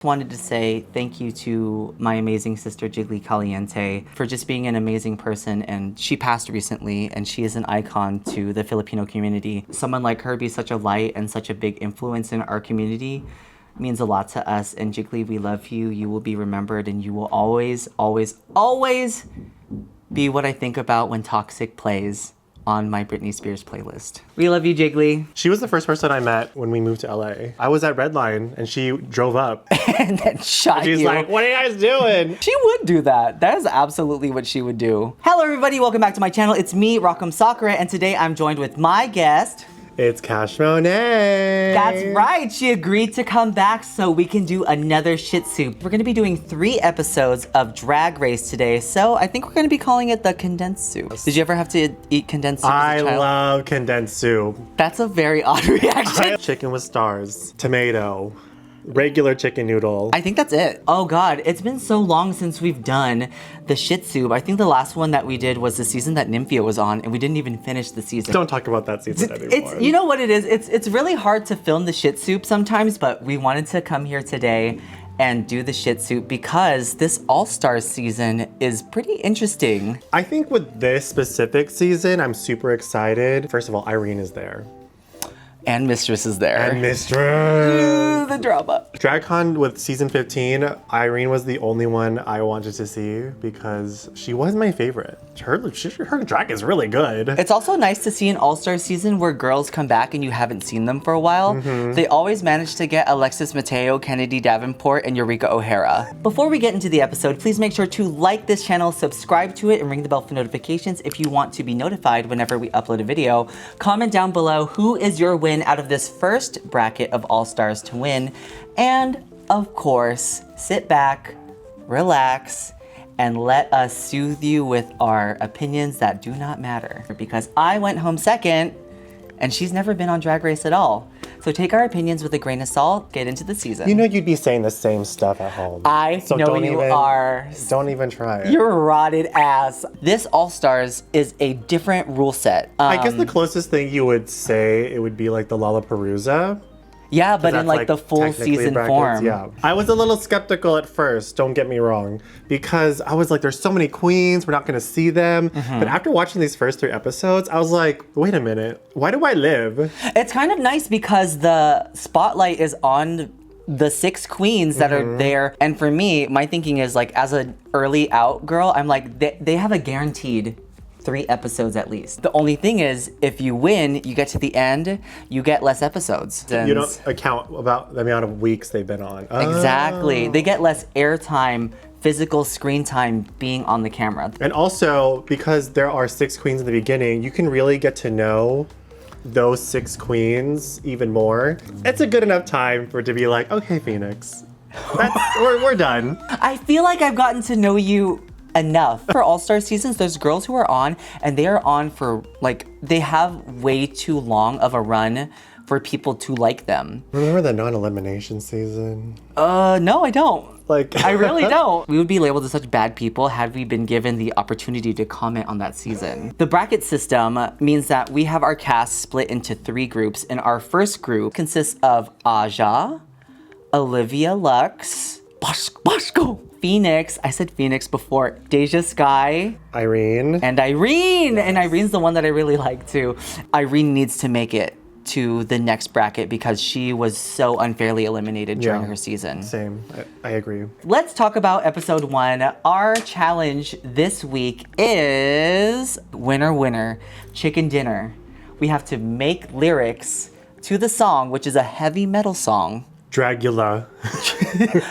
Wanted to say thank you to my amazing sister Jiggly Caliente for just being an amazing person, and she passed recently and she is an icon to the Filipino community. Someone like her be such a light and such a big influence in our community means a lot to us, and Jiggly, we love you. You will be remembered and you will always, always, always be what I think about when Toxic plays on my Britney Spears playlist. We love you, Jiggly. She was the first person I met when we moved to LA. I was at Redline and she drove up. And then shot you. She's like, what are you guys doing? She would do that. That is absolutely what she would do. Hello, everybody. Welcome back to my channel. It's me, Sakura, and today I'm joined with my guest. It's Monet. That's right. She agreed to come back so we can do another shit soup. We're going to be doing 3 episodes of Drag Race today, so I think we're going to be calling it the condensed soup. Did you ever have to eat condensed soup as a child? I love condensed soup. That's a very odd reaction. Chicken with stars, tomato, regular chicken noodle. I think that's it. Oh God, it's been so long since we've done the shit soup. I think the last one that we did was the season that Nymphia was on, and we didn't even finish the season. Don't talk about that season anymore. You know what it is? It's really hard to film the shit soup sometimes, but we wanted to come here today and do the shit soup because this All-Stars season is pretty interesting. I think with this specific season, I'm super excited. First of all, Irene is there. And Mistress is there. And Mistress. The drama. DragCon with season 15, Irene was the only one I wanted to see because she was my favorite. Her drag is really good. It's also nice to see an All-Star season where girls come back and you haven't seen them for a while. They always manage to get Alexis Mateo, Kennedy Davenport, and Eureka O'Hara. Before we get into the episode, please make sure to like this channel, subscribe to it, and ring the bell for notifications if you want to be notified whenever we upload a video. Comment down below who is your winner out of this first bracket of All-Stars to win. And of course, sit back, relax, and let us soothe you with our opinions that do not matter. Because I went home second, and she's never been on Drag Race at all. So take our opinions with a grain of salt, get into the season. You know you'd be saying the same stuff at home. I know you are. Don't even try it. You're rotted ass. This All-Stars is a different rule set. I guess the closest thing you would say, it would be like the Lollapalooza. Yeah, but in like the full season form. Yeah. I was a little skeptical at first, don't get me wrong, because I was like, there's so many queens, we're not gonna see them. But after watching these first 3 episodes, I was like, wait a minute, why do I live? It's kind of nice because the spotlight is on the 6 queens that are there. And for me, my thinking is like, as an early out girl, I'm like, they have a guaranteed 3 episodes at least. The only thing is, if you win, you get to the end, you get less episodes. You don't account about the amount of weeks they've been on. Exactly. They get less airtime, physical screen time being on the camera. And also, because there are 6 queens in the beginning, you can really get to know those 6 queens even more. It's a good enough time for it to be like, okay, Phoenix, we're done. I feel like I've gotten to know you enough. For All-Star seasons, there's girls who are on and they are on for like, they have way too long of a run for people to like them. Remember the non-elimination season? No, I don't. Like, I really don't. We would be labeled as such bad people had we been given the opportunity to comment on that season. The bracket system means that we have our cast split into 3 groups, and our first group consists of Aja, Olivia Lux, Bosco, Phoenix, I said Phoenix before, Deja Sky, Irene. And Irene! Yes. And Irene's the one that I really like too. Irene needs to make it to the next bracket because she was so unfairly eliminated during her season. Same, I agree. Let's talk about episode 1. Our challenge this week is winner, chicken dinner. We have to make lyrics to the song, which is a heavy metal song. Dragula.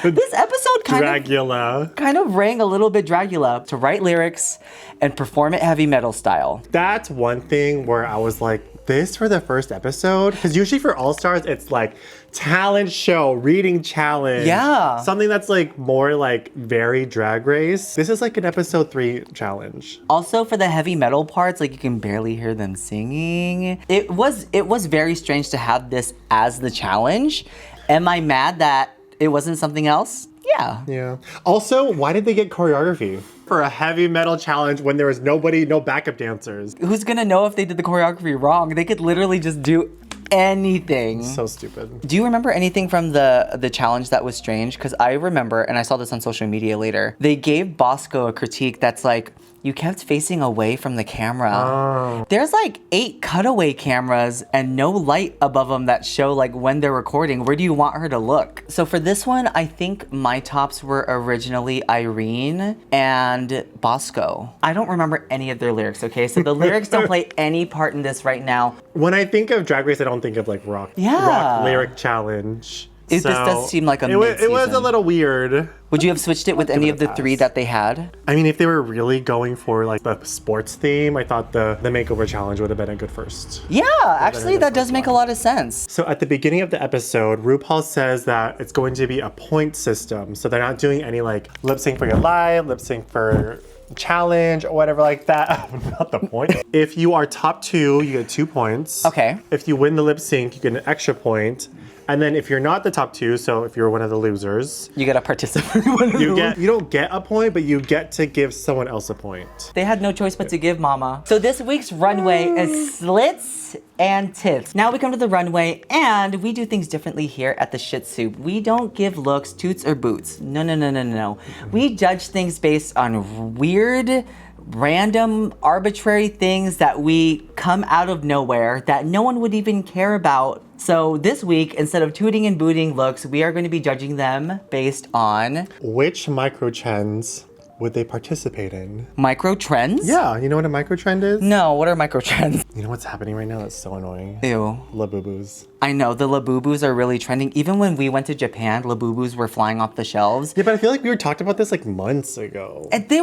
This episode kind of rang a little bit Dragula, to write lyrics and perform it heavy metal style. That's one thing where I was like, this for the first episode? Because usually for All-Stars, it's like talent show, reading challenge. Yeah. Something that's like more like very Drag Race. This is like an episode 3 challenge. Also for the heavy metal parts, like you can barely hear them singing. It was very strange to have this as the challenge. Am I mad that it wasn't something else? Yeah. Yeah. Also, why did they get choreography for a heavy metal challenge when there was nobody, no backup dancers? Who's gonna know if they did the choreography wrong? They could literally just do anything. So stupid. Do you remember anything from the challenge that was strange? Because I remember, and I saw this on social media later, they gave Bosco a critique that's like, you kept facing away from the camera. Oh. There's like 8 cutaway cameras and no light above them that show like when they're recording. Where do you want her to look? So for this one, I think my tops were originally Irene and Bosco. I don't remember any of their lyrics, okay? So the lyrics don't play any part in this right now. When I think of Drag Race, I don't think of like rock lyric challenge. This does seem like it was a little weird. Would you have switched it with any of the 3 that they had? I mean, if they were really going for like the sports theme, I thought the makeover challenge would have been a good first. Yeah, actually that does make a lot of sense. So at the beginning of the episode, RuPaul says that it's going to be a point system. So they're not doing any like lip sync for your live, lip sync for challenge or whatever like that. Not the point. If you are top 2, you get 2 points. Okay. If you win the lip sync, you get an extra point. And then if you're not the top 2, so if you're one of the losers, you get a participant. You don't get a point, but you get to give someone else a point. They had no choice but to give mama. So this week's runway is slits and tits. Now we come to the runway and we do things differently here at the Shit Soup. We don't give looks, toots, or boots. No. We judge things based on weird, random, arbitrary things that we come out of nowhere that no one would even care about. So this week, instead of tooting and booting looks, we are going to be judging them based on... which micro trends would they participate in? Micro trends? Yeah, you know what a micro trend is? No, what are micro trends? You know what's happening right now? That's so annoying. Ew. Labubus. I know, the Labubus are really trending. Even when we went to Japan, Labubus were flying off the shelves. Yeah, but I feel like we were talking about this like months ago. And they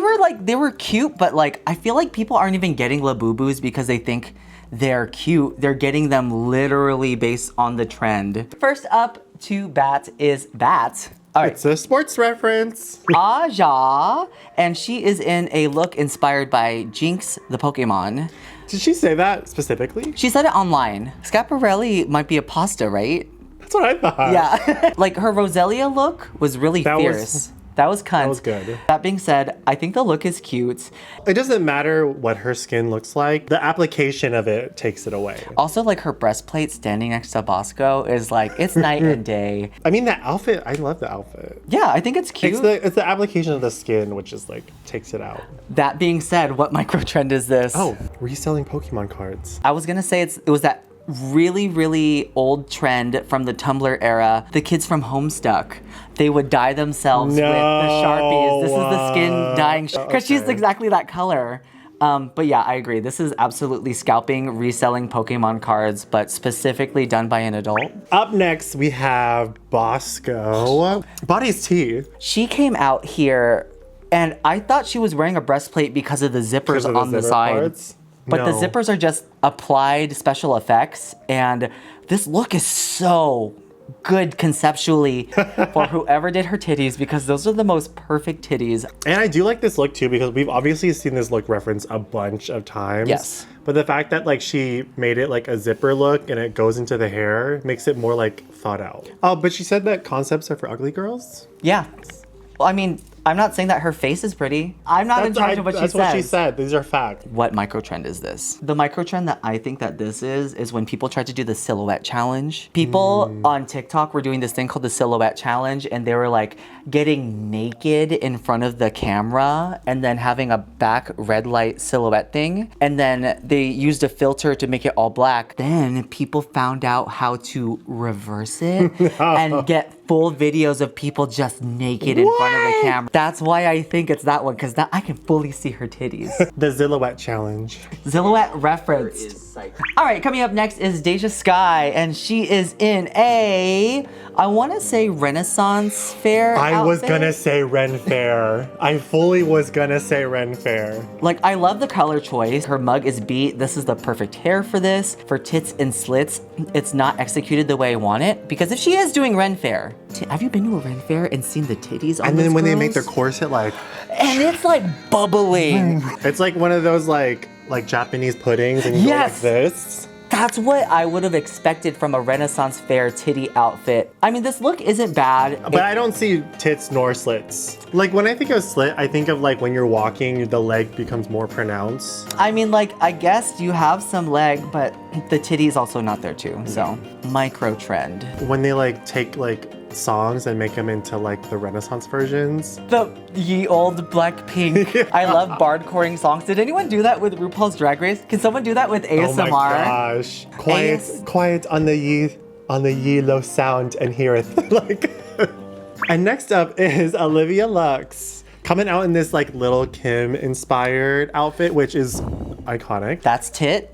were cute, but like, I feel like people aren't even getting Labubus because they think they're cute. They're getting them literally based on the trend. First up to bat is Bat. All right. It's a sports reference. Aja, and she is in a look inspired by Jinx, the Pokemon. Did she say that specifically? She said it online. Schiaparelli might be a pasta, right? That's what I thought. Yeah. Like her Roselia look was really fierce. That was cunt. That was good. That being said, I think the look is cute. It doesn't matter what her skin looks like. The application of it takes it away. Also, like her breastplate standing next to Bosco is like, it's night and day. I mean, the outfit, I love the outfit. Yeah, I think it's cute. It's the application of the skin, which is like, takes it out. That being said, what micro trend is this? Oh, reselling Pokemon cards. I was gonna say it was that really old trend from the Tumblr era. The kids from Homestuck, they would dye themselves with the Sharpies. This is the skin dyeing, because she's exactly that color. But yeah, I agree. This is absolutely scalping, reselling Pokemon cards, but specifically done by an adult. Up next, we have Bosco. Body's tea. She came out here, and I thought she was wearing a breastplate because of the zippers on the side. Parts? But the zippers are just applied special effects, and this look is so good conceptually for whoever did her titties, because those are the most perfect titties. And I do like this look too, because we've obviously seen this look referenced a bunch of times. Yes. But the fact that like she made it like a zipper look and it goes into the hair makes it more like thought out. Oh, but she said that concepts are for ugly girls? Yeah. Well, I mean, I'm not saying that her face is pretty. I'm not in charge of what she says. That's what she said. These are facts. What microtrend is this? The microtrend that I think that this is when people try to do the silhouette challenge. People on TikTok were doing this thing called the silhouette challenge, and they were like getting naked in front of the camera and then having a back red light silhouette thing. And then they used a filter to make it all black. Then people found out how to reverse it and get full videos of people just naked in front of the camera. That's why I think it's that one, because I can fully see her titties. The Silhouette Challenge. Silhouette referenced. All right, coming up next is Deja Sky, and she is in a, I want to say Renaissance fair I was outfit. gonna say Ren Fair. I fully was gonna say Ren Fair. Like, I love the color choice. Her mug is beat. This is the perfect hair for this. For tits and slits, it's not executed the way I want it. Because if she is doing Ren Fair, have you been to a Ren Fair and seen the titties on And then those when they girls? make their corset like... And it's like bubbling. It's like one of those like Japanese puddings and you go like this. That's what I would have expected from a Renaissance fair titty outfit. I mean, this look isn't bad. But I don't see tits nor slits. Like when I think of slit, I think of like when you're walking, the leg becomes more pronounced. I mean, like, I guess you have some leg, but the titty is also not there too, so. Micro trend. When they like take like songs and make them into like the Renaissance versions. The ye old Blackpink. I love bardcoring songs. Did anyone do that with RuPaul's Drag Race? Can someone do that with ASMR? Oh my gosh. Quiet on the ye low sound and heareth. Like. And next up is Olivia Lux. Coming out in this like Little Kim inspired outfit, which is iconic. That's tit.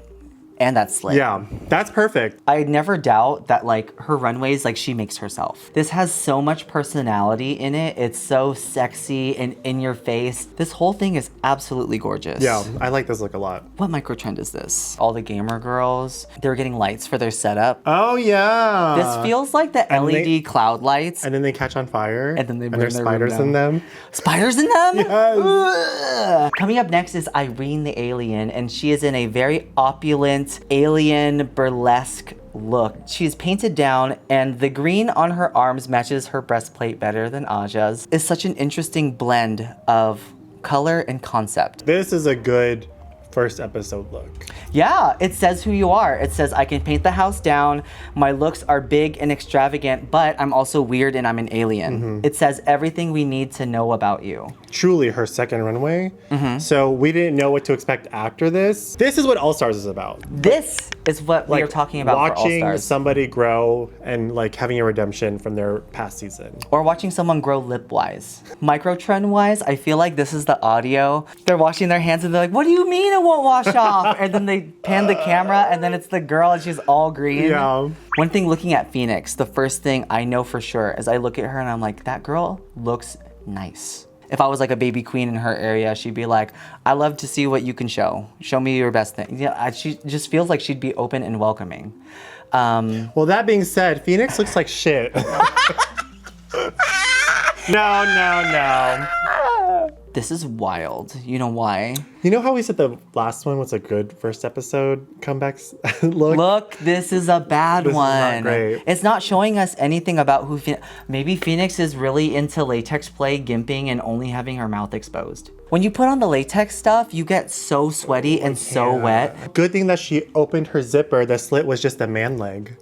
And that's slit. Yeah, that's perfect. I never doubt that like her runways, like she makes herself. This has so much personality in it. It's so sexy and in your face. This whole thing is absolutely gorgeous. Yeah, I like this look a lot. What micro trend is this? All the gamer girls, they're getting lights for their setup. Oh yeah. This feels like the LED cloud lights. And then they catch on fire. And then they burn there's their spiders in them. Spiders in them? Yes. Ugh. Coming up next is Irene the Alien, and she is in a very opulent alien burlesque look. She's painted down, and the green on her arms matches her breastplate better than Aja's. It's such an interesting blend of color and concept. This is a good first episode look. Yeah, it says who you are. It says, I can paint the house down. My looks are big and extravagant, but I'm also weird and I'm an alien. It says everything we need to know about you. Truly her second runway. So we didn't know what to expect after this. This is what All Stars is about. This is what we are talking about for All watching Stars. somebody grow and like having a redemption from their past season. Or watching someone grow lip-wise. Micro-trend-wise, I feel like this is the audio. They're washing their hands and they're like, what do you mean it won't wash off? And then they pan the camera and then it's the girl and she's all green. Yeah. One thing looking at Phoenix, the first thing I know for sure is I look at her and I'm like, that girl looks nice. If I was like a baby queen in her area, she'd be like, I love to see what you can show. Show me your best thing. Yeah, she just feels like she'd be open and welcoming. Well, that being said, Phoenix looks like shit. No. This is wild. You know why? You know how we said the last one was a good first episode comebacks look? Look, this is a bad This is one. not great. It's not showing us anything about who maybe Phoenix is really into latex play, gimping, and only having her mouth exposed. When you put on the latex stuff, you get so sweaty and so wet. Good thing that she opened her zipper. The slit was just a man leg.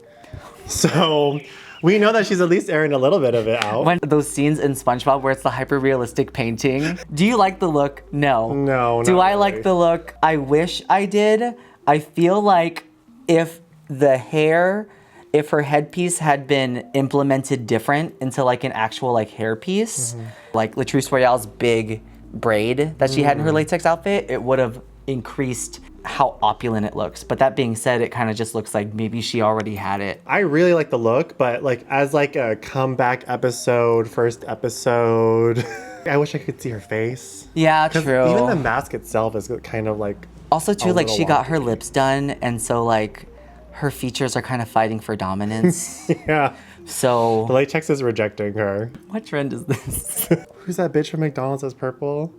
So we know that she's at least airing a little bit of it out. When those scenes in SpongeBob where it's the hyper-realistic painting. Do you like the look? No. No, Do not I really. like the look? I wish I did. I feel like if the hair, if her headpiece had been implemented different into like an actual like hair piece, like Latrice Royale's big braid that she had in her latex outfit, it would have increased how opulent it looks. But that being said, it kind of just looks like maybe she already had it. I really like the look, but like as like a comeback episode, first episode, I wish I could see her face. Yeah, true. Even the mask itself is kind of like Also too, a like little she got her wonky. lips done, and so like her features are kind of fighting for dominance. Yeah. So The latex is rejecting her. what trend is this? Who's that bitch from McDonald's that's purple?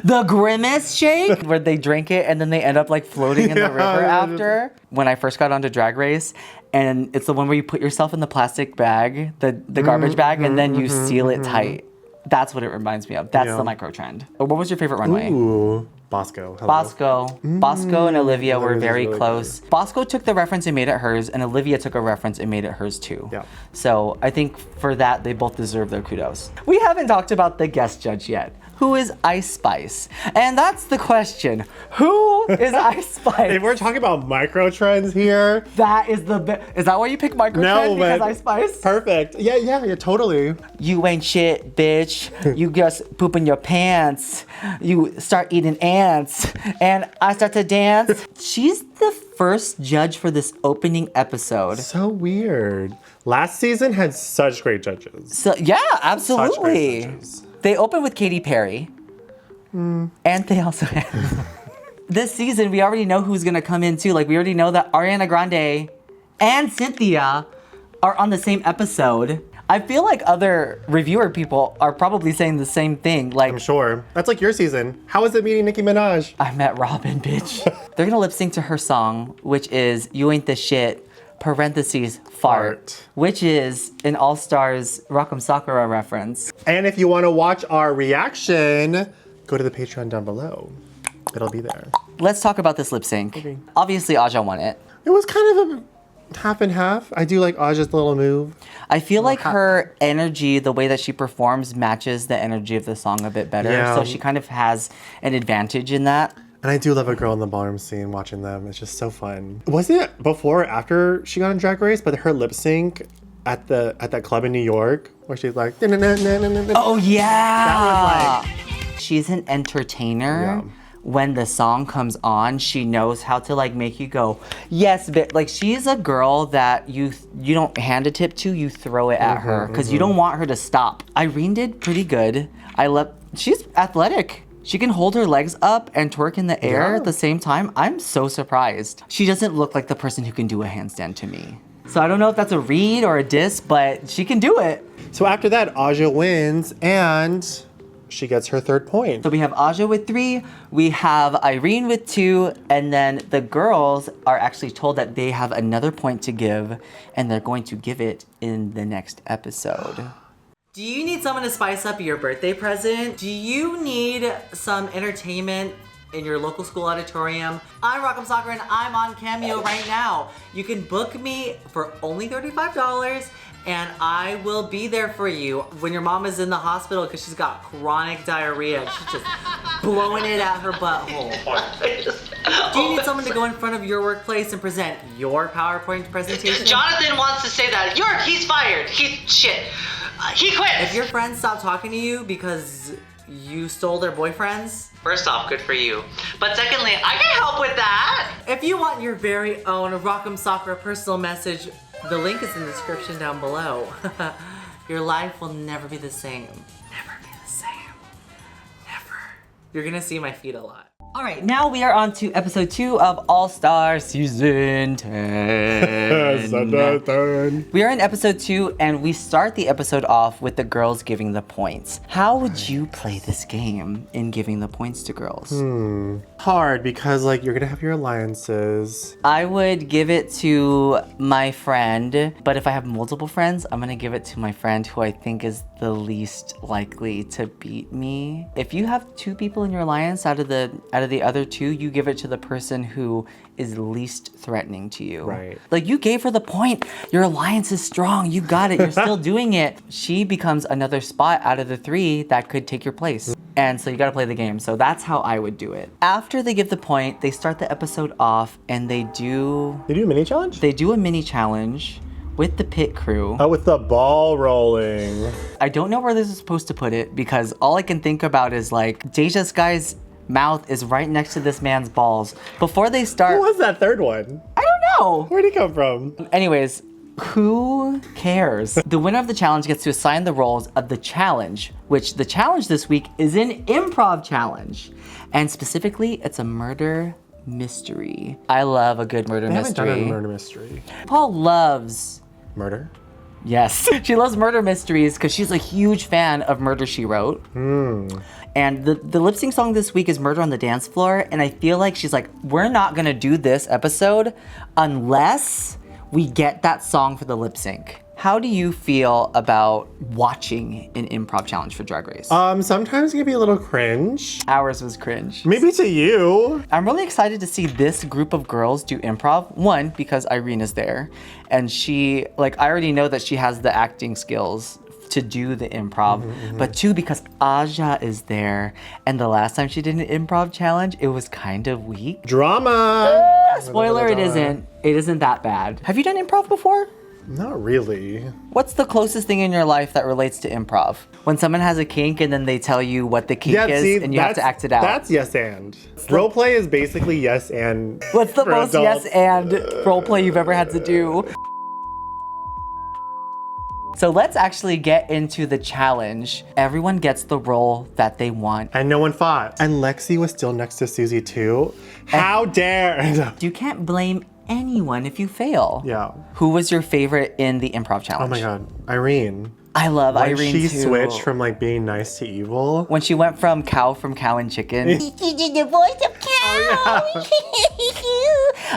The Grimace shake, where they drink it and then they end up like floating in the river after. When I first got onto Drag Race, and it's the one where you put yourself in the plastic bag, the garbage bag, and then you seal it tight. That's what it reminds me of. That's the micro trend. What was your favorite runway? Ooh, Bosco. Hello. Bosco and Olivia were Olivia's very really close. Bosco took the reference and made it hers, and Olivia took a reference and made it hers too. Yeah. So I think for that, they both deserve their kudos. We haven't talked about the guest judge yet. Who is Ice Spice? And that's the question. Who is Ice Spice? If we're talking about micro trends here, That is is that why you pick micro trend? Because but Ice Spice? perfect. Yeah, totally. You ain't shit, bitch. You just poop in your pants. You start eating ants. And I start to dance. She's the first judge for this opening episode. So weird. Last season had such great judges. So yeah, Such great absolutely. judges. They opened with Katy Perry. And they also have... This season, we already know who's gonna come in too. Like, we already know that Ariana Grande and Cynthia are on the same episode. I feel like other reviewer people are probably saying the same thing. Like, I'm sure. That's like your season. How was it meeting Nicki Minaj? I met Robin, bitch. They're gonna lip sync to her song, which is You Ain't the Shit, parentheses, fart, which is an All Stars Rock'em Sakura reference. And if you want to watch our reaction, go to the Patreon down below. It'll be there. Let's talk about this lip sync. Okay. Obviously, Aja won it. It was kind of a half and half. I do like Aja's little move. I feel like her energy, the way that she performs, matches the energy of the song a bit better. Yeah. So she kind of has an advantage in that. And I do love a girl in the ballroom scene watching them. It's just so fun. Was it before or after she got on Drag Race? But her lip sync at that club in New York where she's like, oh yeah. That was like, she's an entertainer. Yeah. When the song comes on, she knows how to like make you go, yes, but like she's a girl that you don't hand a tip to, you throw it at her because you don't want her to stop. Irene did pretty good. She's athletic. She can hold her legs up and twerk in the air at the same time. I'm so surprised. She doesn't look like the person who can do a handstand to me. So I don't know if that's a read or a diss, but she can do it. So after that, Aja wins and she gets her 3rd point. So we have Aja with 3, we have Irene with 2, and then the girls are actually told that they have another point to give, and they're going to give it in the next episode. Do you need someone to spice up your birthday present? Do you need some entertainment in your local school auditorium? I'm Rock'em Sakura and I'm on Cameo right now. You can book me for only $35 and I will be there for you when your mom is in the hospital because she's got chronic diarrhea. She's just blowing it at her butthole. Do you need someone to go in front of your workplace and present your PowerPoint presentation? Jonathan wants to say that. He's fired. He quit. If your friends stop talking to you because you stole their boyfriends? First off, good for you. But secondly, I can help with that. If you want your very own Rock'em Sakura personal message, the link is in the description down below. Your life will never be the same. Never be the same. Never. You're gonna see my feet a lot. All right, now we are on to episode 2 of All Star Season 10. We are in episode 2 and we start the episode off with the girls giving the points. How would you play this game in giving the points to girls? Hard because like you're gonna have your alliances. I would give it to my friend, but if I have multiple friends, I'm gonna give it to my friend who I think is the least likely to beat me. If you have 2 people in your alliance out of the other 2, you give it to the person who is least threatening to you. Right. Like you gave her the point. Your alliance is strong. You got it. You're still doing it. She becomes another spot out of the 3 that could take your place. And so you gotta play the game. So that's how I would do it. After they give the point, they start the episode off and they do a mini challenge? They do a mini challenge with the pit crew. Oh, with the ball rolling. I don't know where this is supposed to put it because all I can think about is like Deja Sky's mouth is right next to this man's balls. Before they start... Who was that 3rd one? I don't know. Where'd he come from? Anyways, who cares? The winner of the challenge gets to assign the roles of the challenge, which the challenge this week is an improv challenge. And specifically, it's a murder mystery. I love a good murder mystery. I haven't done a murder mystery. Paul loves... Murder? Yes. She loves murder mysteries because she's a huge fan of Murder, She Wrote. And the lip sync song this week is Murder on the Dance Floor. And I feel like she's like, we're not gonna do this episode unless we get that song for the lip sync. How do you feel about watching an improv challenge for Drag Race? Sometimes it can be a little cringe. Ours was cringe. Maybe to you. I'm really excited to see this group of girls do improv. 1, because Irene is there. And she, like, I already know that she has the acting skills to do the improv. But 2, because Aja is there. And the last time she did an improv challenge, it was kind of weak. Drama! Spoiler, it isn't. It isn't that bad. Have you done improv before? Not really. What's the closest thing in your life that relates to improv? When someone has a kink and then they tell you what the kink is and you have to act it out. That's yes and. Role play is basically yes and. What's the most adults? yes and role play you've ever had to do? So let's actually get into the challenge. Everyone gets the role that they want. And no one fought. And Lexi was still next to Susie too. How dare! You can't blame anyone if you fail. Yeah. Who was your favorite in the improv Oh challenge? my god, Irene. I love When Irene she too. switched from like being nice to evil. When she went from cow and chicken. She did the voice of cow.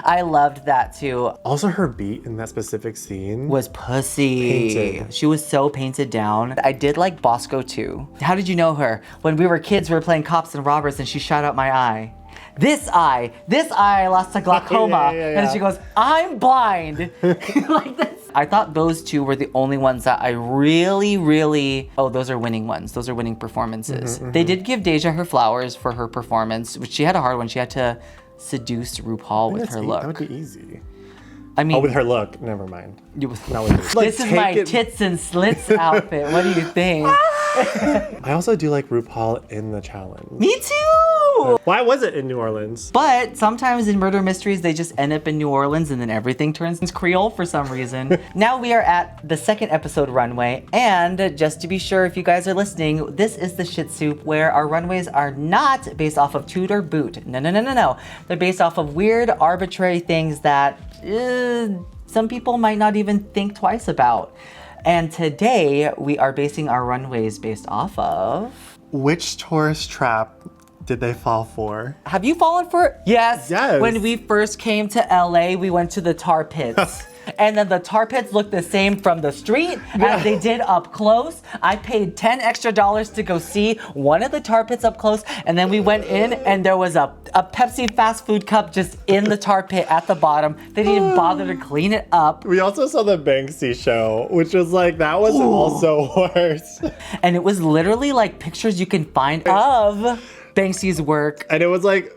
I loved that too. Also, her beat in that specific scene Was pussy. Painted. She was so painted down. I did like Bosco too. How did you know her? When we were kids, we were playing cops and robbers and she shot out my eye. This eye I lost to glaucoma. Yeah. And she goes, I'm blind. Like this. I thought those two were the only ones that I really, oh, those are winning ones. Those are winning performances. They did give Deja her flowers for her performance, which she had a hard one. She had to seduce RuPaul with her look. That would be easy. I mean, Oh, with her look. Never mind. you, Not with her. this is my tits and slits outfit. What do you think? I also do like RuPaul in the challenge. Me too! Why was it in New Orleans? But sometimes in murder mysteries, they just end up in New Orleans and then everything turns into Creole for some reason. Now we are at the second episode runway. And just to be sure, if you guys are listening, this is the shit soup where our runways are not based off of toot or boot. No. They're based off of weird, arbitrary things that some people might not even think twice about. And today we are basing our runways based off of... Which tourist trap did they fall for? Have you fallen for it? Yes. Yes. When we first came to LA, we went to the tar pits. And then the tar pits looked the same from the street as they did up close. I paid $10 extra to go see one of the tar pits up close. And then we went in and there was a Pepsi fast food cup just in the tar pit at the bottom. They didn't even bother to clean it up. We also saw the Banksy show, which was like, that was also worse. And it was literally like pictures you can find of Banksy's work. And it was like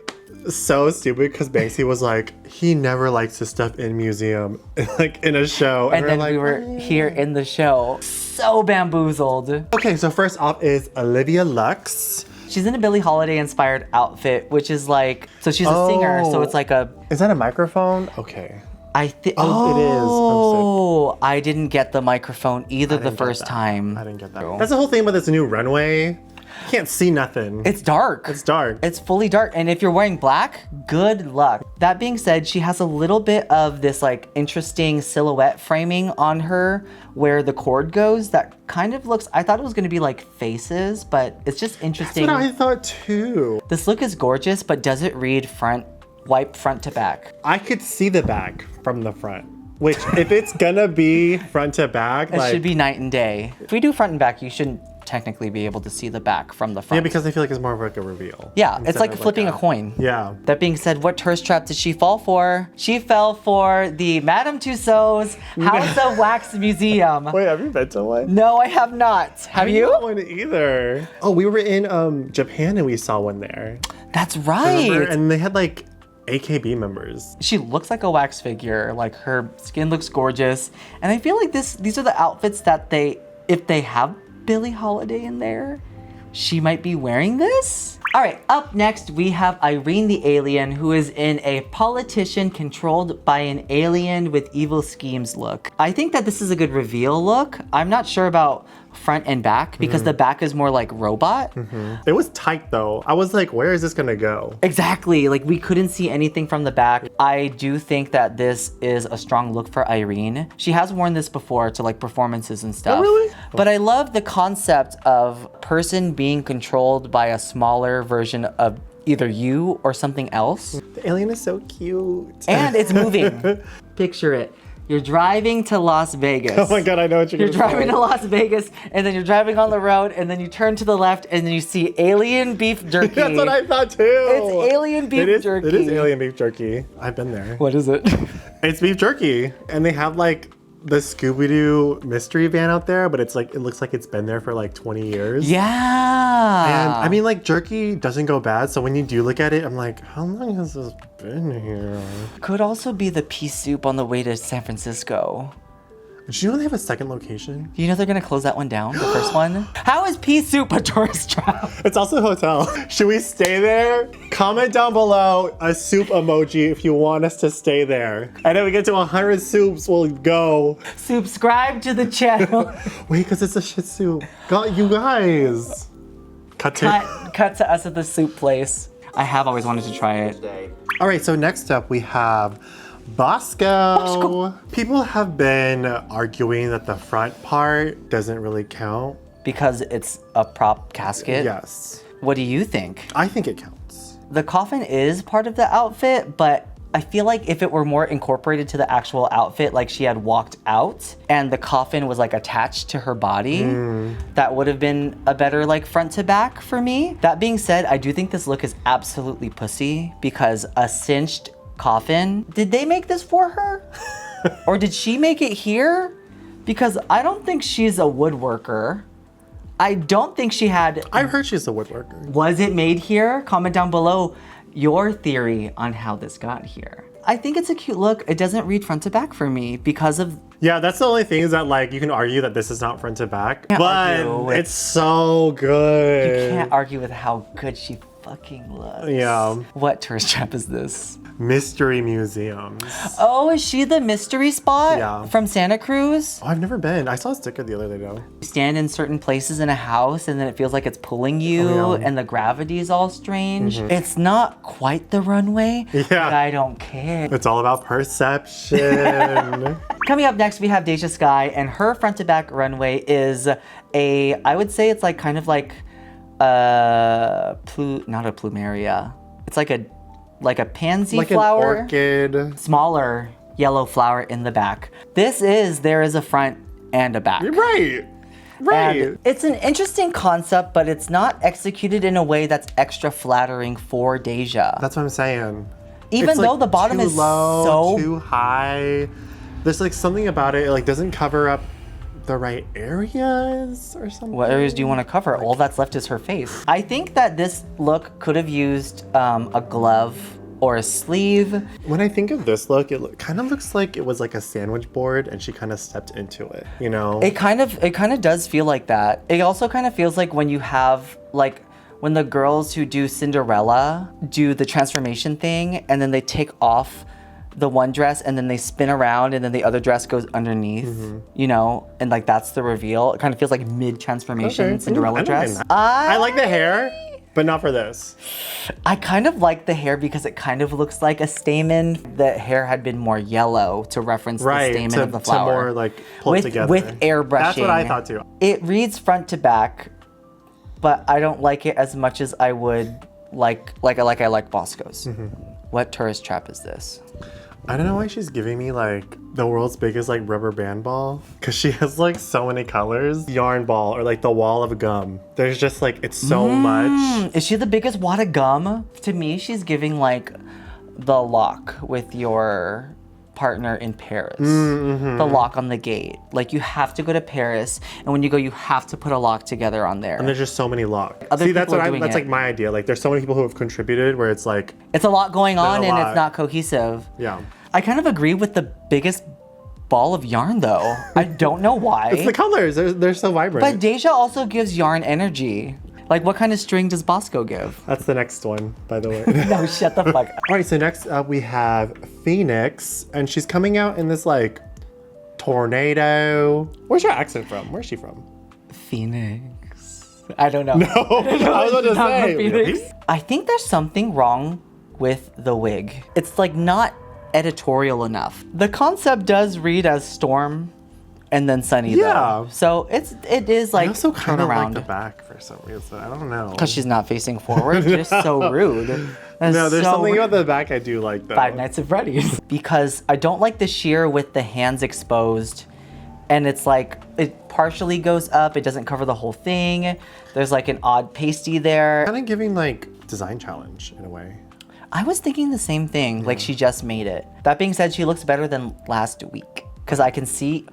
so stupid because Banksy was like, he never likes his stuff in museum, like in a show. And we're then like, we were here in the show. So bamboozled. Okay, so first off is Olivia Lux. She's in a Billie Holiday inspired outfit, which is like, so she's a singer, so it's like a... Is that a microphone? Okay. I think... Oh, it is. Oh, I didn't get the microphone either the didn't get first that. time. I didn't get that. That's the whole thing about this new runway. You can't see nothing. It's dark. It's dark. It's fully dark. And if you're wearing black, good luck. That being said, she has a little bit of this like interesting silhouette framing on her where the cord goes that kind of looks, I thought it was going to be like faces, but it's just interesting. That's what I thought too. This look is gorgeous, but does it read wipe front to back? I could see the back from the front. Which, if it's gonna be front to back, It should be night and day. If we do front and back, you shouldn't technically be able to see the back from the front. Yeah, because I feel like it's more of like a reveal. Yeah, it's instead like of flipping a coin. Yeah. That being said, what tourist trap did she fall for? She fell for the Madame Tussauds House of Wax Museum. Wait, have you been to one? No, I have not. Have you? Not one either. Oh, we were in Japan and we saw one there. That's right. Remember? And they had like AKB members. She looks like a wax figure. Like her skin looks gorgeous. And I feel like these are the outfits that if they have Billie Holiday in there, she might be wearing this. All right, up next we have Irene the Alien, who is in a politician controlled by an alien with evil schemes look. I think that this is a good reveal look. I'm not sure about front and back because the back is more like robot. It was tight though. I was like, where is this gonna go? Exactly, like we couldn't see anything from the back. I do think that this is a strong look for Irene. She has worn this before to like performances and stuff. Oh, really? But I love the concept of person being controlled by a smaller version of either you or something else. The alien is so cute. And it's moving. Picture it. You're driving to Las Vegas. Oh my god, I know what You're gonna driving say. to Las Vegas, and then you're driving on the road, and then you turn to the left, and then you see alien beef jerky. That's what I thought too. It's alien beef jerky. It is alien beef jerky. I've been there. What is it? It's beef jerky. And they have like the Scooby-Doo mystery van out there, but it's like, it looks like it's been there for like 20 years. Yeah. And I mean, like, jerky doesn't go bad. So when you do look at it, I'm like, how long has this been here? Could also be the pea soup on the way to San Francisco. Did you know they have a second location? You know they're gonna close that one down, the first one? How is pea soup a tourist trap? It's also a hotel. Should we stay there? Comment down below a soup emoji if you want us to stay there. And then we get to 100 soups, we'll go. Subscribe to the channel. Wait, because it's a shit soup. God, you guys. Cut to. Cut to us at the soup place. I have always wanted to try it. All right, so next up we have Bosco. People have been arguing that the front part doesn't really count. Because it's a prop casket? Yes. What do you think? I think it counts. The coffin is part of the outfit, but I feel like if it were more incorporated to the actual outfit, like she had walked out and the coffin was like attached to her body, that would have been a better like front to back for me. That being said, I do think this look is absolutely pussy because a cinched coffin, did they make this for her? Or did she make it here? Because I don't think she's a woodworker. I don't think she had... I've heard she's a woodworker. Was it made here? Comment down below your theory on how this got here. I think it's a cute look. It doesn't read front to back for me because of... Yeah, that's the only thing is that like you can argue that this is not front to back, Can't but argue with- it's so good. You can't argue with how good she fucking looks. Yeah. What tourist trap is this? Mystery museums. Oh, is she the mystery spot Yeah. from Santa Cruz? Oh, I've never been. I saw a sticker the other day though. You stand in certain places in a house and then it feels like it's pulling you Oh, yeah. and the gravity is all strange. It's not quite the runway, Yeah. but I don't care. It's all about perception. Coming up next, we have Deja Sky, and her front to back runway is I would say it's like kind of like not a plumeria. It's like a pansy like flower. an orchid. Smaller yellow flower in the back. There is a front and a back. Right. Right. And it's an interesting concept, but it's not executed in a way that's extra flattering for Deja. That's what I'm saying. Even It's, though like, the bottom too is low, so too high. There's like something about it. It like doesn't cover up the right areas or something. What areas do you want to cover? All that's left is her face. I think that this look could have used a glove or a sleeve. When I think of this look, it kind of looks like it was like a sandwich board and she kind of stepped into it, you know? It kind of does feel like that. It also kind of feels like when you have like when the girls who do Cinderella do the transformation thing and then they take off the one dress and then they spin around and then the other dress goes underneath, you know, and like that's the reveal. It kind of feels like mid-transformation Okay. Cinderella I don't mind dress. that. I like the hair, but not for this. I kind of like the hair because it kind of looks like a stamen. The hair had been more yellow to reference Right, the stamen to, of the to flower. more like pull it together. With airbrushing. That's what I thought too. It reads front to back, but I don't like it as much as I would like I like Bosco's. What tourist trap is this? I don't know why she's giving me like the world's biggest like rubber band ball because she has like so many colors. Yarn ball or like the wall of gum. There's just like it's so much. Is she the biggest wad of gum? To me, she's giving like the lock with your partner in Paris. The lock on the gate. Like you have to go to Paris, and when you go, you have to put a lock together on there. And there's just so many locks. Other See, that's people what are doing that's it. like my idea. Like there's so many people who have contributed where it's like, It's a lot going on, a and lot. it's not cohesive. yeah. I kind of agree with the biggest ball of yarn though. I don't know why. It's the colors. They're so vibrant. But Deja also gives yarn energy. Like what kind of string does Bosco give? That's the next one, by the way. No, shut the fuck up. All right, so next up we have Phoenix, and she's coming out in this like tornado. Where's her accent from? Where's she from? Phoenix. I don't know. No, I was about to Not say. from Phoenix. Really? I think there's something wrong with the wig. It's like not editorial enough. The concept does read as storm and then sunny Yeah. though. So it is like I also turn kind of like around. the back for some reason. I don't know. Because she's not facing forward. You're so rude. That's No, there's so something rude. about the back I do like though. Five Nights at Freddy's. Because I don't like the sheer with the hands exposed. And it's like, it partially goes up. It doesn't cover the whole thing. There's like an odd pasty there. Kind of giving like design challenge in a way. I was thinking the same thing, like she just made it. That being said, she looks better than last week. Because I can't see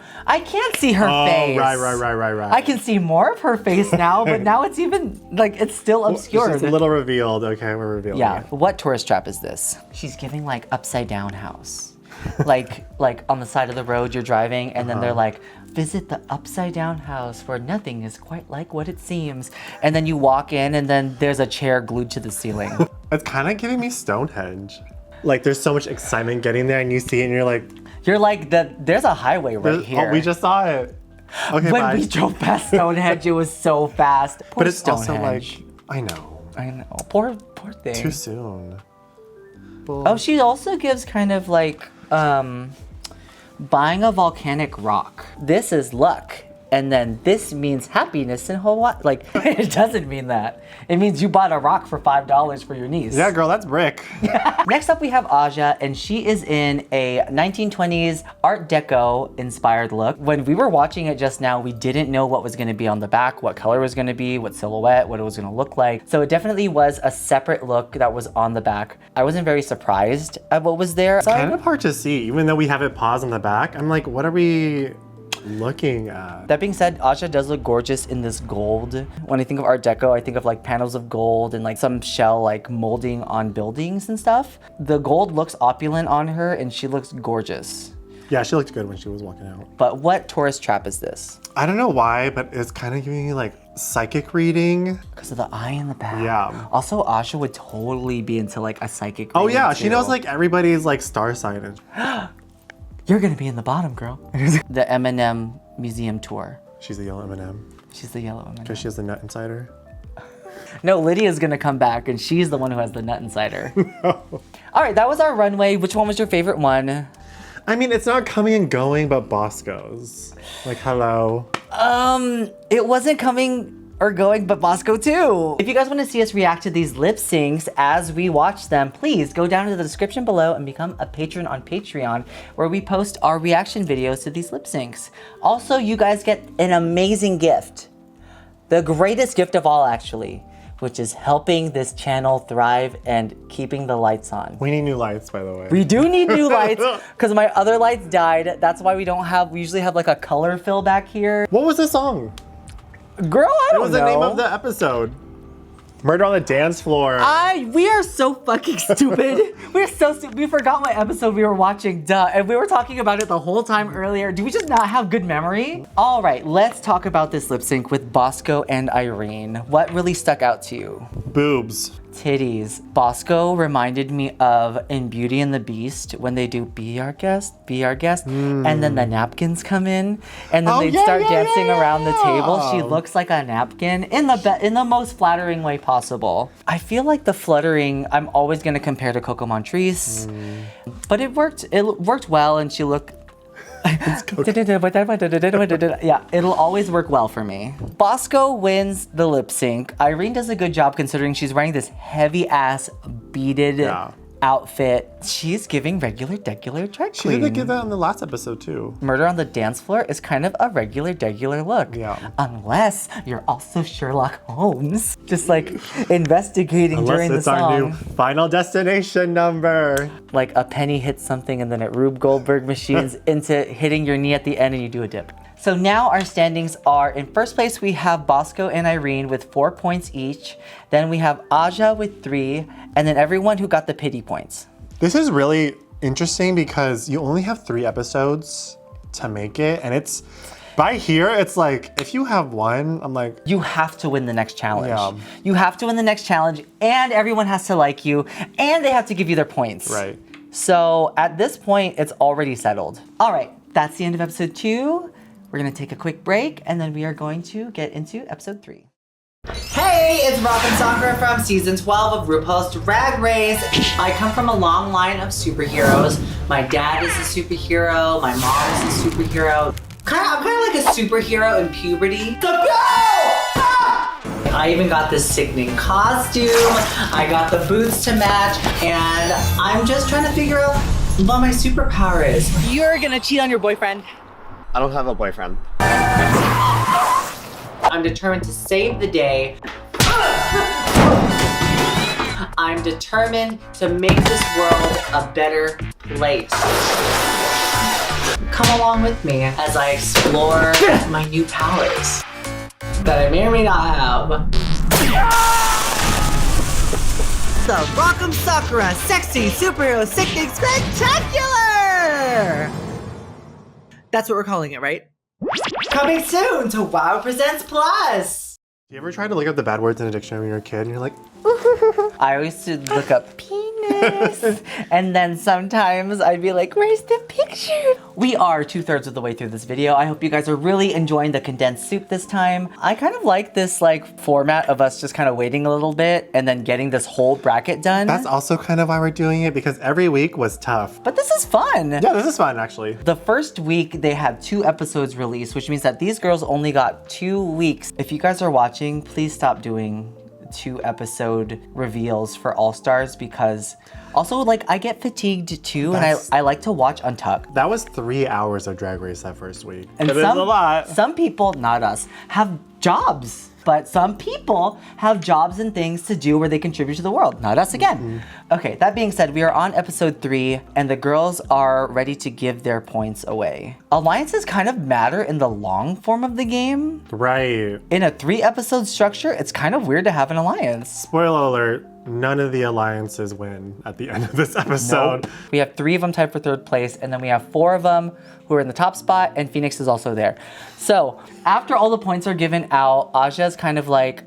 her face. Right. I can see more of her face now, but now it's even, like, it's still obscured. It's a little revealed. Okay, we're revealing Yeah, it. what tourist trap is this? She's giving like upside down house. like on the side of the road you're driving and then they're like, visit the upside down house where nothing is quite like what it seems. And then you walk in and then there's a chair glued to the ceiling. It's kind of giving me Stonehenge. Like there's so much excitement getting there and you see it and you're like, There's a highway right here. oh, we just saw it. Okay, when bye. we drove past Stonehenge, it was so fast. Poor But it's also Stonehenge. like, I know. I know. Poor thing. Too soon. Oh, she also gives kind of like Buying a volcanic rock. This is luck. And then this means happiness in Hawaii. Like, it doesn't mean that. It means you bought a rock for $5 for your niece. Yeah, girl, that's brick. Next up, we have Aja, and she is in a 1920s Art Deco inspired look. When we were watching it just now, we didn't know what was gonna be on the back, what color was gonna be, what silhouette, what it was gonna look like. So it definitely was a separate look that was on the back. I wasn't very surprised at what was there. Kind of hard to see, even though we have it paused on the back. I'm like, what are we looking at? That being said, Aja does look gorgeous in this gold. When I think of Art Deco, I think of like panels of gold and like some shell like molding on buildings and stuff. The gold looks opulent on her and she looks gorgeous. Yeah, she looked good when she was walking out. But what tourist trap is this? I don't know why, but it's kind of giving me like psychic reading. Because of the eye in the back. Yeah. Also, Aja would totally be into like a psychic Oh reading yeah, too. she knows like everybody's like star sign. You're gonna be in the bottom, girl. The M&M Museum Tour. She's the yellow M&M. She's the yellow M&M. Because she has the nut inside her. No, Lydia's gonna come back and she's the one who has the nut inside her. All right, that was our runway. Which one was your favorite one? I mean, it's not coming and going, but Bosco's. Like, hello. It wasn't coming or going, but Bosco too. If you guys want to see us react to these lip syncs as we watch them, please go down to the description below and become a patron on Patreon, where we post our reaction videos to these lip syncs. Also, you guys get an amazing gift. The greatest gift of all, actually, which is helping this channel thrive and keeping the lights on. We need new lights, by the way. We do need new lights because my other lights died. That's why we usually have like a color fill back here. What was the song? Girl, I don't know. What was the name of the episode? Murder on the Dance Floor. We are so fucking stupid. We're so stupid. We forgot what episode we were watching, duh. And we were talking about it the whole time earlier. Do we just not have good memory? All right, let's talk about this lip sync with Bosco and Irene. What really stuck out to you? Boobs. Titties. Bosco reminded me of in Beauty and the Beast when they do Be Our Guest, and then the napkins come in, and then they start dancing around the table. She looks like a napkin in the most flattering way possible. I feel like the fluttering, I'm always gonna compare to Coco Montrese, but it worked. It worked well, and she looked. Yeah, it'll always work well for me. Bosco wins the lip sync. Irene does a good job considering she's wearing this heavy ass beaded outfit. She's giving regular drag queen. She did give that in the last episode too. Murder on the Dance Floor is kind of a regular look. Yeah. Unless you're also Sherlock Holmes. Just like investigating during the song. Unless it's our new Final Destination number. Like a penny hits something and then it Rube Goldberg machines into hitting your knee at the end and you do a dip. So now our standings are, in first place we have Bosco and Irene with 4 points each. Then we have Aja with 3, and then everyone who got the pity points. This is really interesting because you only have 3 episodes to make it, and it's, by here, it's like, if you have 1, I'm like... You have to win the next challenge. Yeah. You have to win the next challenge, and everyone has to like you, and they have to give you their points. Right. So at this point, it's already settled. All right, that's the end of episode 2. We're gonna take a quick break, and then we are going to get into episode 3. Hey, it's Rob and Sakura from season 12 of RuPaul's Drag Race. I come from a long line of superheroes. My dad is a superhero, my mom is a superhero. I'm kind of like a superhero in puberty. I even got this sickening costume. I got the boots to match, and I'm just trying to figure out what my superpower is. You're gonna cheat on your boyfriend. I don't have a boyfriend. I'm determined to save the day. I'm determined to make this world a better place. Come along with me as I explore my new powers that I may or may not have. The Rock'em Sakura Sexy Superhero Sickening Spectacular! That's what we're calling it, right? Coming soon to WoW Presents Plus! Do you ever try to look up the bad words in a dictionary when you're a kid and you're like... I always used to look up penis. this. And then sometimes I'd be like, where's the picture? We are 2/3 of the way through this video. I hope you guys are really enjoying the condensed soup this time. I kind of like this like format of us just kind of waiting a little bit and then getting this whole bracket done. That's also kind of why we're doing it, because every week was tough. But this is fun. Yeah, this is fun actually. The first week they had 2 episodes released, which means that these girls only got 2 weeks. If you guys are watching, please stop doing 2 episode reveals for All Stars, because also like I get fatigued too, and I like to watch Untucked. That was 3 hours of Drag Race that first week. And it is a lot. Some people, not us, have jobs. But some people have jobs and things to do where they contribute to the world. Not us again. Okay, that being said, we are on episode 3 and the girls are ready to give their points away. Alliances kind of matter in the long form of the game. Right. In a 3 episode structure, it's kind of weird to have an alliance. Spoiler alert, none of the alliances win at the end of this episode. Nope. We have 3 of them tied for 3rd place, and then we have 4 of them who are in the top spot, and Phoenix is also there. So after all the points are given out, Aja's kind of like,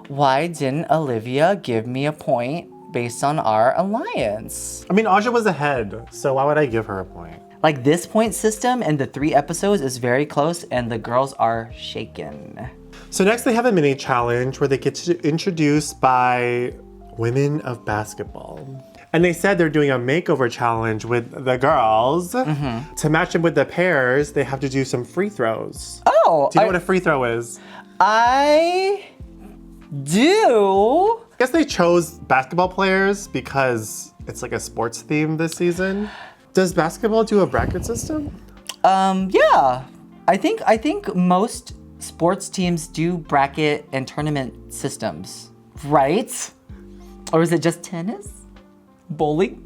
why didn't Olivia give me a point based on our alliance? I mean, Aja was ahead, so why would I give her a point? Like, this point system in the 3 episodes is very close, and the girls are shaken. So next they have a mini challenge where they get to introduced by women of basketball. And they said they're doing a makeover challenge with the girls. To match them with the pairs, they have to do some free throws. Oh! Do you know what a free throw is? I do. I guess they chose basketball players because it's like a sports theme this season. Does basketball do a bracket system? Yeah. I think most sports teams do bracket and tournament systems, right? Or is it just tennis? Bowling?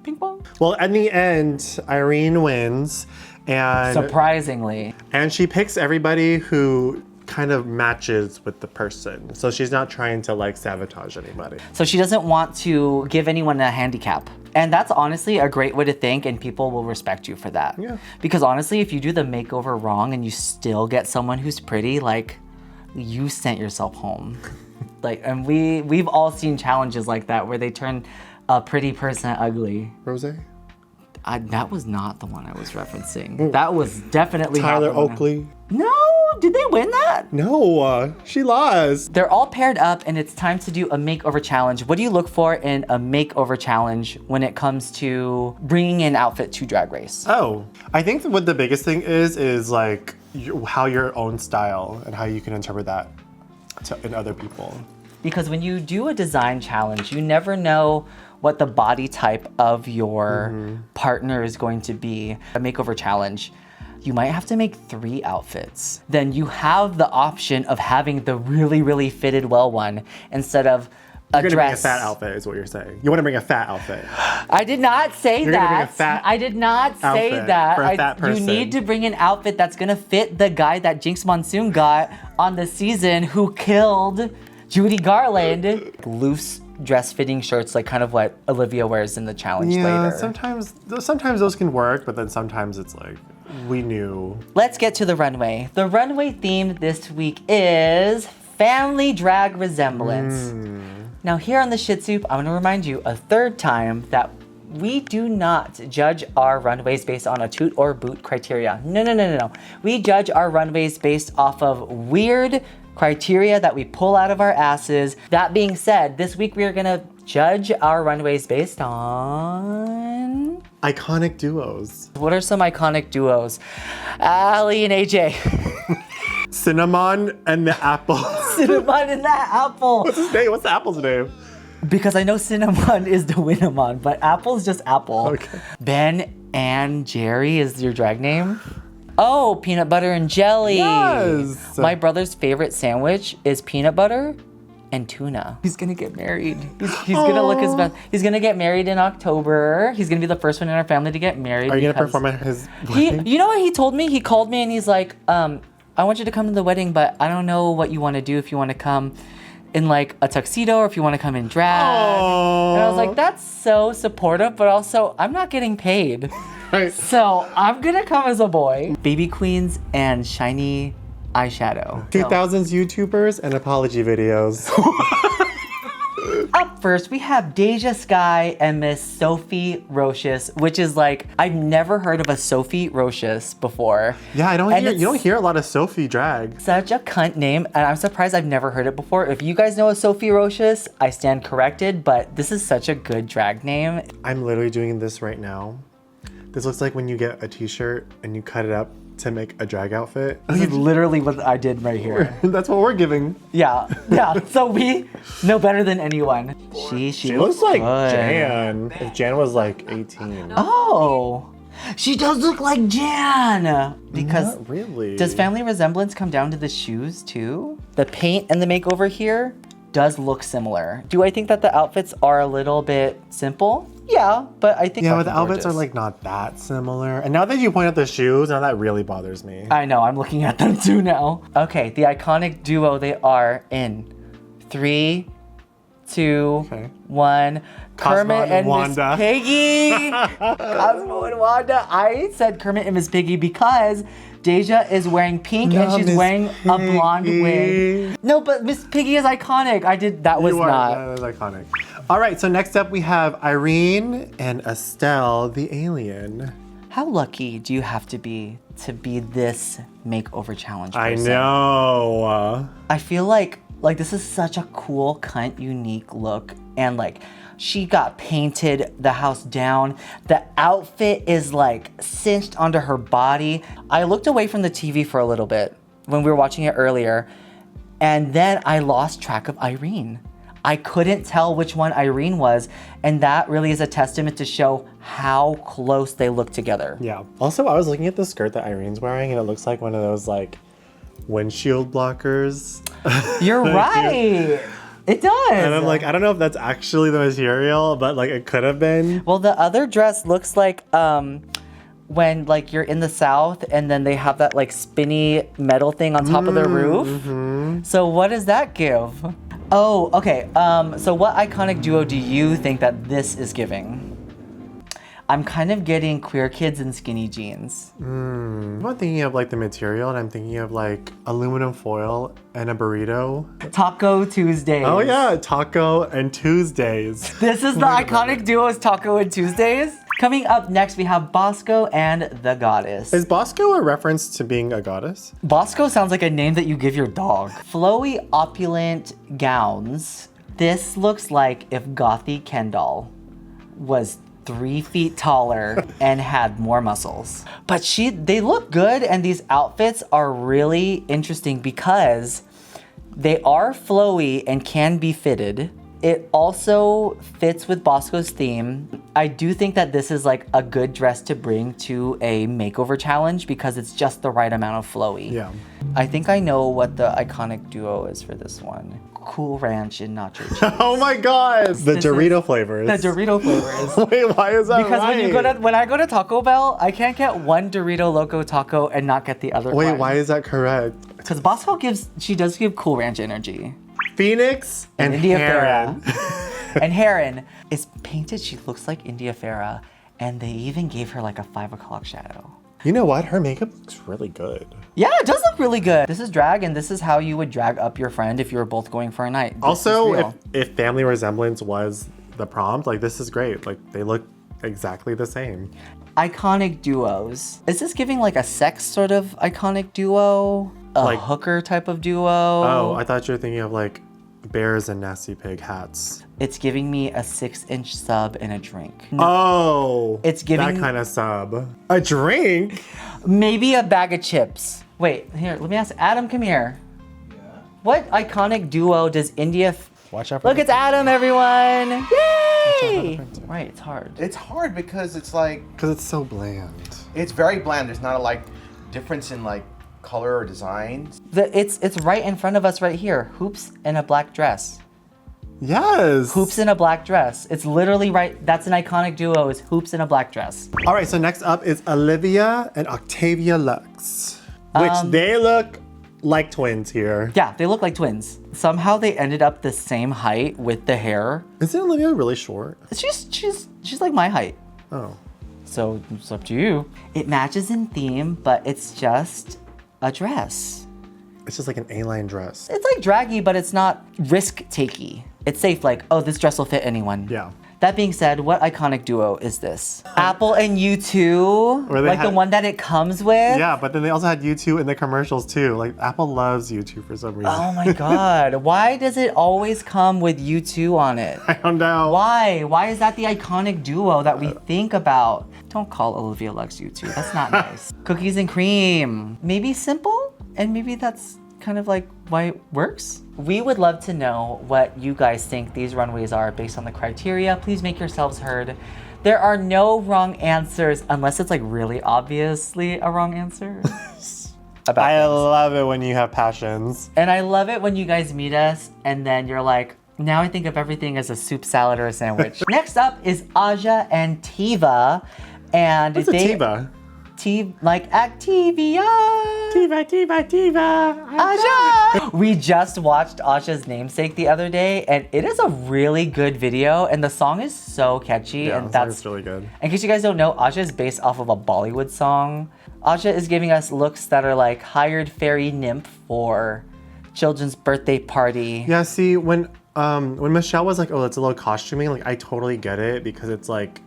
Ping pong? Well, in the end, Irene wins, and Surprisingly. and she picks everybody who kind of matches with the person. So she's not trying to like sabotage anybody. So she doesn't want to give anyone a handicap. And that's honestly a great way to think, and people will respect you for that. Yeah. Because honestly, if you do the makeover wrong and you still get someone who's pretty, like, you sent yourself home. Like, and we've all seen challenges like that where they turn a pretty person ugly. Rose? That was not the one I was referencing. That was definitely Tyler not the one. Oakley? No, did they win that? No, she lost. They're all paired up and it's time to do a makeover challenge. What do you look for in a makeover challenge when it comes to bringing an outfit to Drag Race? Oh, I think what the biggest thing is like how your own style and how you can interpret that in other people. Because when you do a design challenge, you never know what the body type of your partner is going to be. A makeover challenge, you might have to make 3 outfits. Then you have the option of having the really, really fitted well one instead of a You're gonna dress. bring a fat outfit is what you're saying. You wanna bring a fat outfit. I did not say You're that. gonna bring a fat I did not say outfit that. for a fat You person. need to bring an outfit that's gonna fit the guy that Jinx Monsoon got on the season who killed Judy Garland. Loose dress fitting shirts, like kind of what Olivia wears in the challenge later. sometimes those can work, but then sometimes it's like, we knew. Let's get to the runway. The runway theme this week is family drag resemblance. Now here on the Shit Soup, I'm gonna remind you a 3rd time that we do not judge our runways based on a toot or boot criteria. No. We judge our runways based off of weird criteria that we pull out of our asses. That being said, this week we are gonna judge our runways based on... Iconic duos. What are some iconic duos? Ali and AJ. Cinnamon and the apple. Cinnamon and that apple. What's his name? What's the apple's name? Because I know Cinnamon is the Winamon, but Apple's just Apple. Okay. Ben and Jerry is your drag name? Oh, peanut butter and jelly. Yes. My brother's favorite sandwich is peanut butter and tuna. He's gonna get married. He's gonna look his best. He's gonna get married in October. He's gonna be the first one in our family to get married. Are you gonna because perform at his He, wedding? you know what he told me? He called me and he's like, I want you to come to the wedding, but I don't know what you want to do. If you want to come in like a tuxedo or if you want to come in drag. Aww. And I was like, that's so supportive, but also I'm not getting paid. Right. So I'm gonna come as a boy. Baby queens and shiny eyeshadow. 2000s YouTubers and apology videos. Up first, we have Deja Sky and Miss Sophie Rocheus, which is like, I've never heard of a Sophie Rocheus before. Yeah, And you it's don't hear a lot of Sophie drag. such a cunt name, and I'm surprised I've never heard it before. If you guys know a Sophie Rocheus, I stand corrected, but this is such a good drag name. I'm literally doing this right now. This looks like when you get a t-shirt and you cut it up to make a drag outfit. This is literally what I did right here. That's what we're giving. Yeah. So we know better than anyone. She looks like good. Jan. If Jan was like 18. Oh, she does look like Jan. Because Not really. does family resemblance come down to the shoes too? The paint and the makeover here does look similar. Do I think that the outfits are a little bit simple? Yeah, but I think Yeah, but the fucking outfits are gorgeous. like not that similar. And now that you point out the shoes, now that really bothers me. I know, I'm looking at them too now. Okay, the iconic duo they are in 3, 2, Okay. 1. Kermit and and Miss Wanda. Piggy. Cosmo and Wanda. I said Kermit and Miss Piggy because Deja is wearing pink and she's Miss wearing a blonde Piggy. wig. No, but Miss Piggy is iconic. That was not. That was iconic. All right, so next up we have Irene and Estelle, the alien. How lucky do you have to be this makeover challenge I person? know. I feel like this is such a cool, cunt, unique look, and like she got painted the house down. The outfit is like cinched onto her body. I looked away from the TV for a little bit when we were watching it earlier, and then I lost track of Irene. I couldn't tell which one Irene was, and that really is a testament to show how close they look together. Yeah. Also, I was looking at the skirt that Irene's wearing, and it looks like one of those like windshield blockers. You're right. It does. And I'm like, I don't know if that's actually the material, but like it could have been. Well, the other dress looks like when like you're in the South and then they have that like spinny metal thing on top of their roof. Mm-hmm. So what does that give? Oh, okay. So what iconic duo do you think that this is giving? I'm kind of getting queer kids in skinny jeans. I'm not thinking of like the material, and I'm thinking of like aluminum foil and a burrito. Taco Tuesdays. Oh yeah, Taco and Tuesdays. This is the iconic duo's Taco and Tuesdays. Coming up next, we have Bosco and the Goddess. Is Bosco a reference to being a goddess? Bosco sounds like a name that you give your dog. Flowy, opulent gowns. This looks like if Gothy Kendall was 3 feet taller and had more muscles. But they look good, and these outfits are really interesting because they are flowy and can be fitted. It also fits with Bosco's theme. I do think that this is like a good dress to bring to a makeover challenge because it's just the right amount of flowy. Yeah. I think I know what the iconic duo is for this one. Cool Ranch and Nacho Cheese. Oh my god! The This Dorito is- flavors. The Dorito flavors. Wait, why is that Because right? when I go to Taco Bell, I can't get one Dorito Loco Taco and not get the other one. Wait, why is that correct? Because Bosco does give Cool Ranch energy. Phoenix and India Heron. Farah. And Heron is painted, she looks like India Farah, and they even gave her like a 5 o'clock shadow. You know what? Her makeup looks really good. Yeah, it does look really good. This is drag, and this is how you would drag up your friend if you were both going for a night. This is Also, real. if family resemblance was the prompt, like this is great. Like they look exactly the same. Iconic duos. Is this giving like a sex sort of iconic duo? A Like- hooker type of duo? Oh, I thought you were thinking of like bears and nasty pig hats. It's giving me a 6-inch sub and a drink. Oh, It's giving- that kind of sub. A drink? Maybe a bag of chips. Wait, here, let me ask Adam, come here. Yeah. What iconic duo does India... Watch out for Look, it's Adam, everyone! Yay! printer. Right, it's hard. It's hard because it's like, because it's so bland. it's very bland. There's not a like difference in like color or design. It's right in front of us right here. Hoops in a black dress. Yes. Hoops in a black dress. It's literally right. That's an iconic duo. Is Hoops in a black dress. All right, so next up is Olivia and Octavia Lux, which they look like twins here. Yeah, they look like twins. Somehow they ended up the same height with the hair. Isn't Olivia really short? She's like my height. Oh. So it's up to you. It matches in theme, but it's just a dress. It's just like an A-line dress. It's like draggy, but it's not risk-takey. it's safe, like, oh, this dress will fit anyone. Yeah. That being said, what iconic duo is this? Apple and U2? Like the one that it comes with? Yeah, but then they also had U2 in the commercials too. Like Apple loves U2 for some reason. Oh my god. Why does it always come with U2 on it? I don't know. Why? Why is that the iconic duo that we think about? Don't call Olivia Lux U2. That's not nice. Cookies and cream. Maybe simple? And maybe that's kind of like why it works? We would love to know what you guys think these runways are based on the criteria. Please make yourselves heard. There are no wrong answers unless it's like really obviously a wrong answer. I love it when you have passions. And I love it when you guys meet us and then you're like, now I think of everything as a soup salad or a sandwich. Next up is Aja and Tiva. And What's a Tiva? Like Activia. Tiva. Aja! We just watched Aja's Namesake the other day, and it is a really good video, and the song is so catchy. Yeah, and that's really good. In case you guys don't know, Aja is based off of a Bollywood song. Aja is giving us looks that are like hired fairy nymph for children's birthday party. Yeah, see, when Michelle was like, oh, it's a little costuming, like I totally get it because it's like,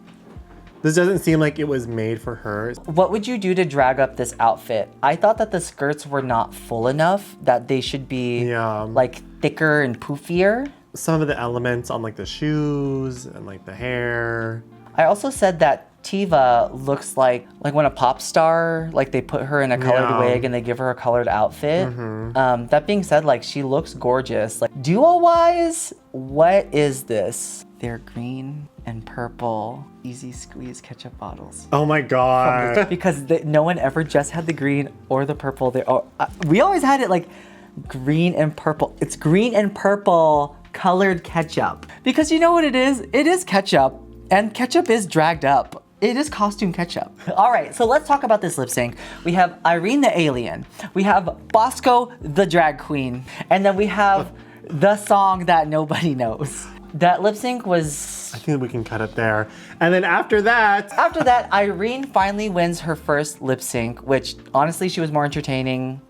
this doesn't seem like it was made for her. What would you do to drag up this outfit? I thought that the skirts were not full enough, that they should be like thicker and poofier. Some of the elements on like the shoes and like the hair. I also said that Tiva looks like when a pop star, like they put her in a colored wig and they give her a colored outfit. That being said, like she looks gorgeous. Like duo-wise, what is this? They're green and purple, easy squeeze ketchup bottles. Oh my god. Because no one ever just had the green or the purple. We always had it like green and purple. It's green and purple colored ketchup. Because you know what it is? It is ketchup, and ketchup is dragged up. It is costume ketchup. All right, so let's talk about this lip sync. We have Irene the alien. We have Bosco the drag queen. And then we have the song that nobody knows. That lip sync was... I think we can cut it there. And then after that... After that, Irene finally wins her first lip sync, which honestly, she was more entertaining.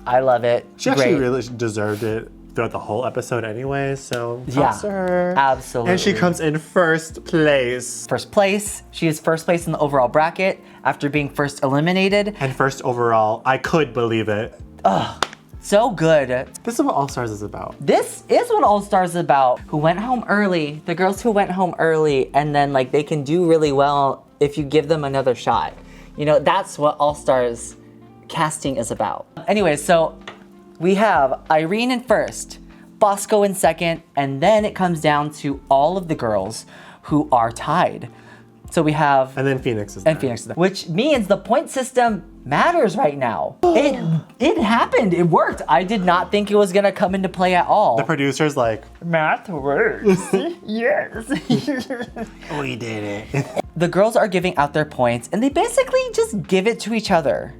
I love it. She actually really deserved it throughout the whole episode anyway, so props to her. Absolutely. And she comes in first place. First place. She is first place in the overall bracket after being first eliminated. And first overall. I could believe it. Ugh. So good. This is what All Stars is about. This is what All Stars is about. Who went home early. The girls who went home early and then like they can do really well if you give them another shot. You know, that's what All Stars casting is about. Anyway, so we have Irene in first, Bosco in second, and then it comes down to all of the girls who are tied. So we have... And then Phoenix is there. And Phoenix is there. Which means the point system matters right now. It happened. It worked. I did not think it was going to come into play at all. The producer's like... Math works. Yes. We did it. The girls are giving out their points, and they basically just give it to each other.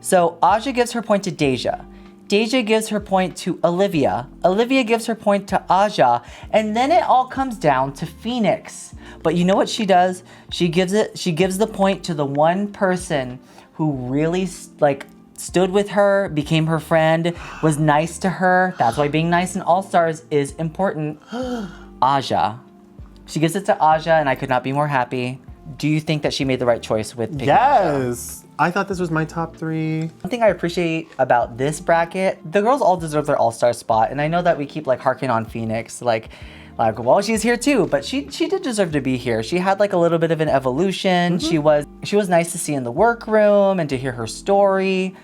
So Aja gives her point to Deja. Deja gives her point to Olivia. Olivia gives her point to Aja. And then it all comes down to Phoenix. But you know what she does? She gives the point to the one person who really like stood with her, became her friend, was nice to her. That's why being nice in All Stars is important. Aja. She gives it to Aja, and I could not be more happy. Do you think that she made the right choice with picking Yes. Aja? I thought this was my top 3. One thing I appreciate about this bracket, the girls all deserve their all-star spot, and I know that we keep like harking on Phoenix, like well, she's here too, but she did deserve to be here. She had like a little bit of an evolution. She was nice to see in the workroom and to hear her story,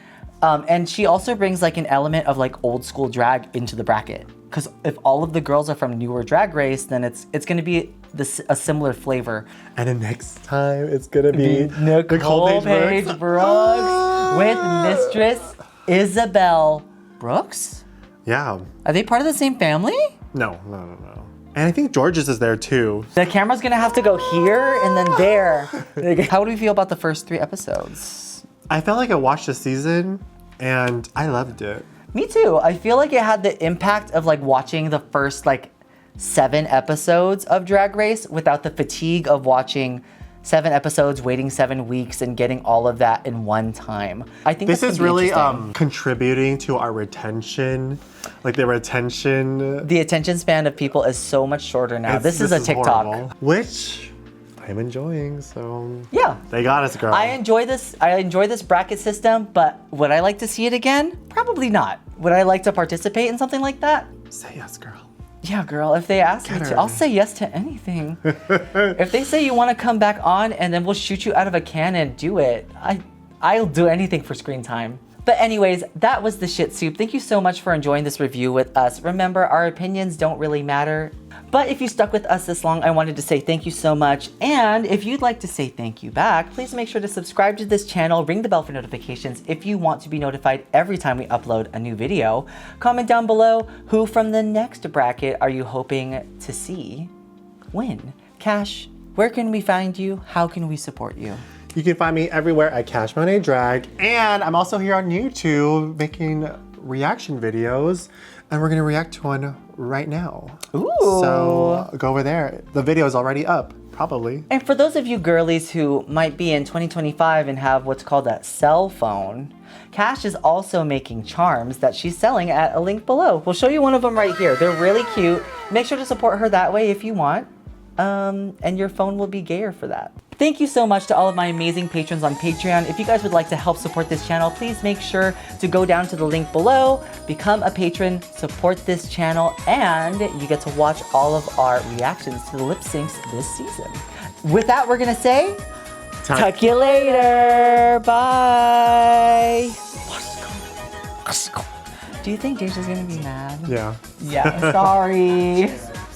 and she also brings like an element of like old school drag into the bracket. Because if all of the girls are from newer Drag Race, then it's gonna be a similar flavor. And then next time it's gonna be Nicole Paige Brooks with Mistress Isabel Brooks. Yeah. Are they part of the same family? No. And I think George's is there too. The camera's gonna have to go here and then there. How do we feel about the first 3 episodes? I felt like I watched the season and I loved it. Me too. I feel like it had the impact of like watching the first like 7 episodes of Drag Race without the fatigue of watching 7 episodes, waiting 7 weeks, and getting all of that in one time. I think This that's is gonna be really interesting. contributing to our retention. Like the retention. The attention span of people is so much shorter now. This is a TikTok. horrible, which I'm enjoying, so Yeah. they got us, girl. I enjoy this bracket system, but would I like to see it again? Probably not. Would I like to participate in something like that? Say yes, girl. Yeah, girl, if they ask me Get to, her. I'll say yes to anything. If they say you want to come back on and then we'll shoot you out of a cannon, do it. I'll do anything for screen time. But anyways, that was the shit soup. Thank you so much for enjoying this review with us. Remember, our opinions don't really matter. But if you stuck with us this long, I wanted to say thank you so much. And if you'd like to say thank you back, please make sure to subscribe to this channel, ring the bell for notifications if you want to be notified every time we upload a new video. Comment down below who from the next bracket are you hoping to see win. Cash, where can we find you? How can we support you? You can find me everywhere at Cash Monet Drag, and I'm also here on YouTube making reaction videos, and we're gonna react to one right now. Ooh. So go over there. The video is already up, probably. And for those of you girlies who might be in 2025 and have what's called a cell phone, Cash is also making charms that she's selling at a link below. We'll show you one of them right here. They're really cute. Make sure to support her that way if you want. And your phone will be gayer for that. Thank you so much to all of my amazing patrons on Patreon. If you guys would like to help support this channel, please make sure to go down to the link below, become a patron, support this channel, and you get to watch all of our reactions to the lip syncs this season. With that, we're gonna say, talk you later. Bye. Do you think Deja's gonna be mad? Yeah. Yeah, sorry.